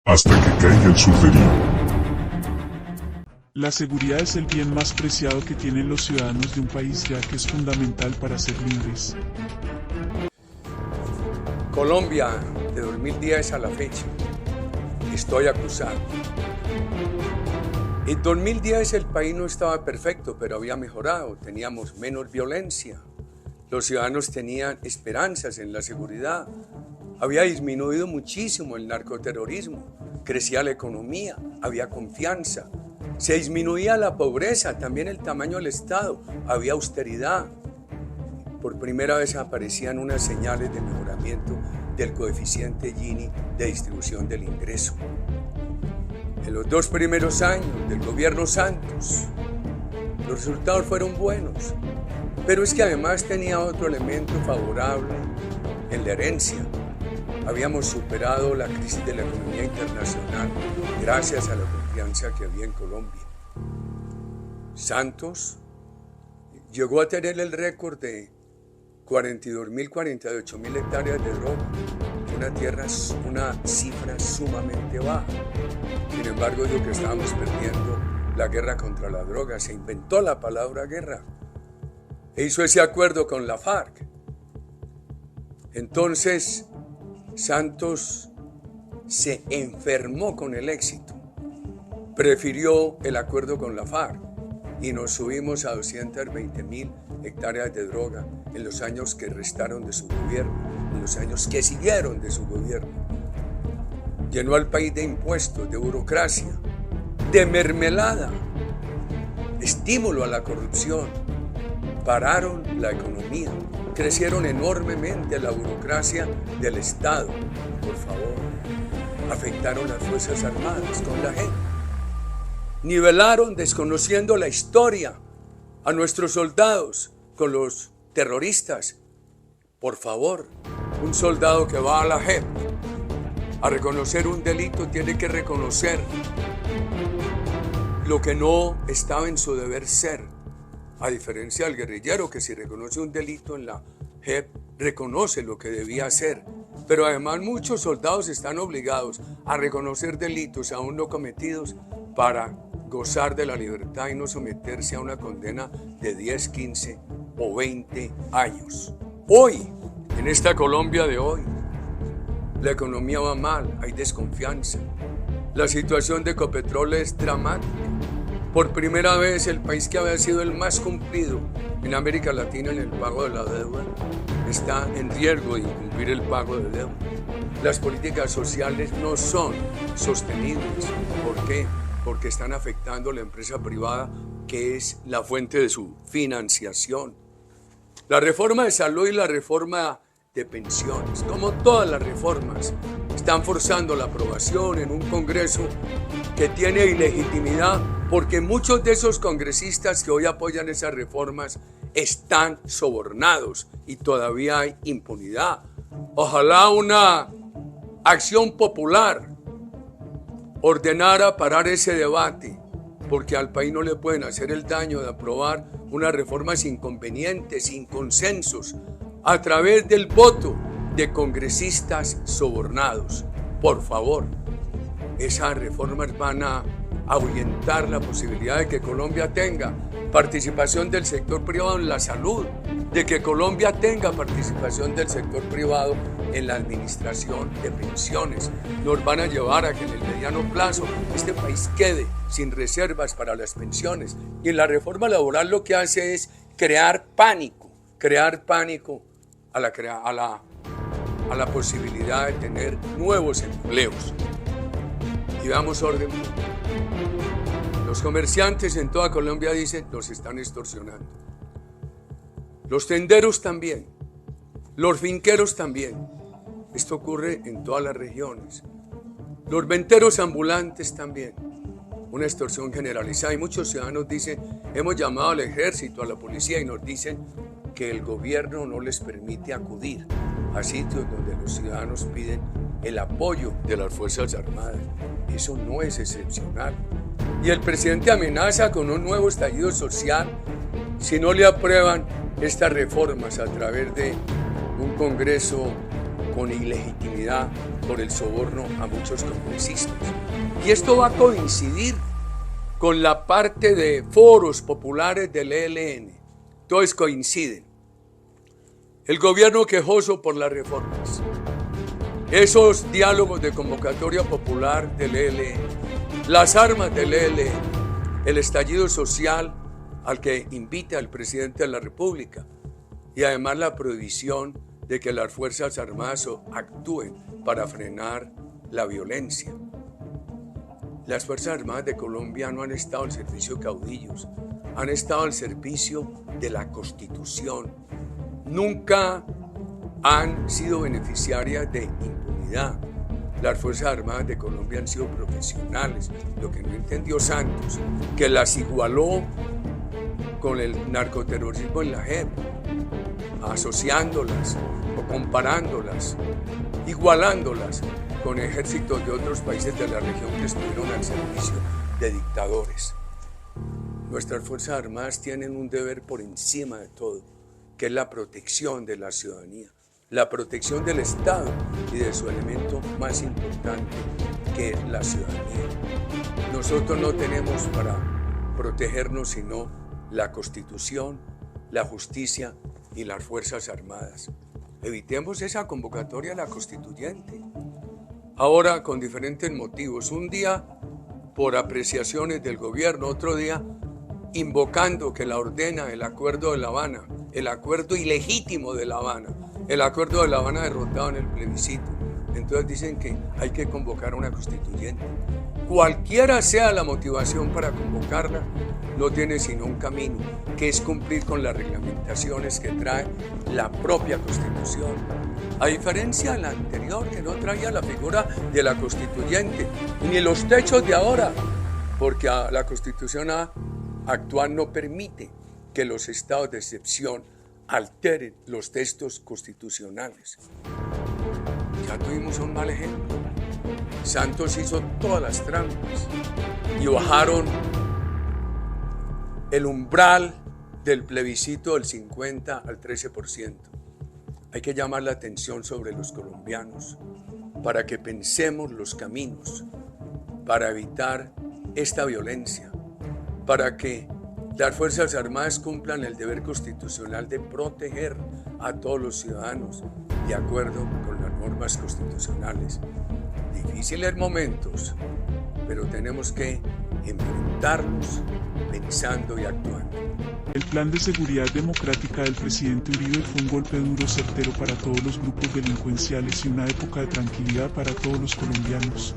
hasta que caiga el surderío. La seguridad es el bien más preciado que tienen los ciudadanos de un país, ya que es fundamental para ser libres. Colombia, de 2010 a la fecha, estoy acusado. En 2010 el país no estaba perfecto, pero había mejorado, teníamos menos violencia, los ciudadanos tenían esperanzas en la seguridad, había disminuido muchísimo el narcoterrorismo, crecía la economía, había confianza, se disminuía la pobreza, también el tamaño del Estado, había austeridad. Por primera vez aparecían unas señales de mejoramiento del coeficiente Gini de distribución del ingreso. En los 2 primeros años del gobierno Santos, los resultados fueron buenos, pero es que además tenía otro elemento favorable en la herencia. Habíamos superado la crisis de la economía internacional gracias a la confianza que había en Colombia. Santos llegó a tener el récord de 42.000, 48.000 hectáreas de droga, una cifra sumamente baja. Sin embargo, dijo que estábamos perdiendo la guerra contra la droga. Se inventó la palabra guerra e hizo ese acuerdo con la FARC. Entonces, Santos se enfermó con el éxito, prefirió el acuerdo con la FARC y nos subimos a 220.000 hectáreas de droga en los años que restaron de su gobierno, en los años que siguieron de su gobierno. Llenó al país de impuestos, de burocracia, de mermelada, estímulo a la corrupción, pararon la economía, crecieron enormemente la burocracia del Estado, por favor, afectaron las Fuerzas Armadas con la gente, nivelaron desconociendo la historia a nuestros soldados con los terroristas. Por favor, un soldado que va a la JEP a reconocer un delito tiene que reconocer lo que no estaba en su deber ser, a diferencia del guerrillero que si reconoce un delito en la JEP reconoce lo que debía hacer. Pero además muchos soldados están obligados a reconocer delitos aún no cometidos para gozar de la libertad y no someterse a una condena de 10, 15 o 20 años. Hoy, en esta Colombia de hoy, la economía va mal, hay desconfianza. La situación de Ecopetrol es dramática. Por primera vez, el país que había sido el más cumplido en América Latina en el pago de la deuda está en riesgo de incumplir el pago de deuda. Las políticas sociales no son sostenibles. ¿Por qué? Porque están afectando a la empresa privada, que es la fuente de su financiación. La reforma de salud y la reforma de pensiones, como todas las reformas, están forzando la aprobación en un Congreso que tiene ilegitimidad porque muchos de esos congresistas que hoy apoyan esas reformas están sobornados y todavía hay impunidad. Ojalá una acción popular ordenara parar ese debate, porque al país no le pueden hacer el daño de aprobar unas reformas inconvenientes, sin consensos, a través del voto de congresistas sobornados. Por favor, esas reformas van a ahuyentar la posibilidad de que Colombia tenga participación del sector privado en la salud, de que Colombia tenga participación del sector privado en la administración de pensiones. Nos van a llevar a que en el mediano plazo este país quede sin reservas para las pensiones. Y en la reforma laboral lo que hace es crear pánico a la posibilidad de tener nuevos empleos. Y damos orden. Los comerciantes en toda Colombia dicen nos están extorsionando. Los tenderos también. Los finqueros también. Esto ocurre en todas las regiones. Los venteros ambulantes también. Una extorsión generalizada. Y muchos ciudadanos dicen, hemos llamado al ejército, a la policía, y nos dicen que el gobierno no les permite acudir a sitios donde los ciudadanos piden el apoyo de las Fuerzas Armadas. Eso no es excepcional. Y el presidente amenaza con un nuevo estallido social si no le aprueban estas reformas a través de un Congreso con ilegitimidad por el soborno a muchos congresistas. Y esto va a coincidir con la parte de foros populares del ELN. Todos coinciden. El gobierno quejoso por las reformas. Esos diálogos de convocatoria popular del ELN. Las armas del ELN. El estallido social al que invita al presidente de la República. Y además la prohibición de que las Fuerzas Armadas actúen para frenar la violencia. Las Fuerzas Armadas de Colombia no han estado al servicio de caudillos, han estado al servicio de la Constitución. Nunca han sido beneficiarias de impunidad. Las Fuerzas Armadas de Colombia han sido profesionales. Lo que no entendió Santos, que las igualó con el narcoterrorismo en la JEP, asociándolas o comparándolas, igualándolas con ejércitos de otros países de la región que estuvieron al servicio de dictadores. Nuestras Fuerzas Armadas tienen un deber por encima de todo, que es la protección de la ciudadanía, la protección del Estado y de su elemento más importante, que es la ciudadanía. Nosotros no tenemos para protegernos sino la Constitución, la justicia y las Fuerzas Armadas. Evitemos esa convocatoria a la constituyente. Ahora con diferentes motivos. Un día por apreciaciones del gobierno, otro día invocando que la ordena el Acuerdo de La Habana, el acuerdo ilegítimo de La Habana, el Acuerdo de La Habana derrotado en el plebiscito. Entonces dicen que hay que convocar a una constituyente. Cualquiera sea la motivación para convocarla, no tiene sino un camino, que es cumplir con las reglamentaciones que trae la propia Constitución. A diferencia de la anterior, que no traía la figura de la constituyente, ni los techos de ahora, porque la Constitución actual no permite que los estados de excepción alteren los textos constitucionales. Ya tuvimos un mal ejemplo. Santos hizo todas las trampas y bajaron el umbral del plebiscito del 50 al 13%. Hay que llamar la atención sobre los colombianos para que pensemos los caminos para evitar esta violencia, para que las Fuerzas Armadas cumplan el deber constitucional de proteger a todos los ciudadanos de acuerdo con las normas constitucionales. Difíciles momentos, pero tenemos que enfrentarlos pensando y actuando. El plan de seguridad democrática del presidente Uribe fue un golpe duro, certero para todos los grupos delincuenciales y una época de tranquilidad para todos los colombianos.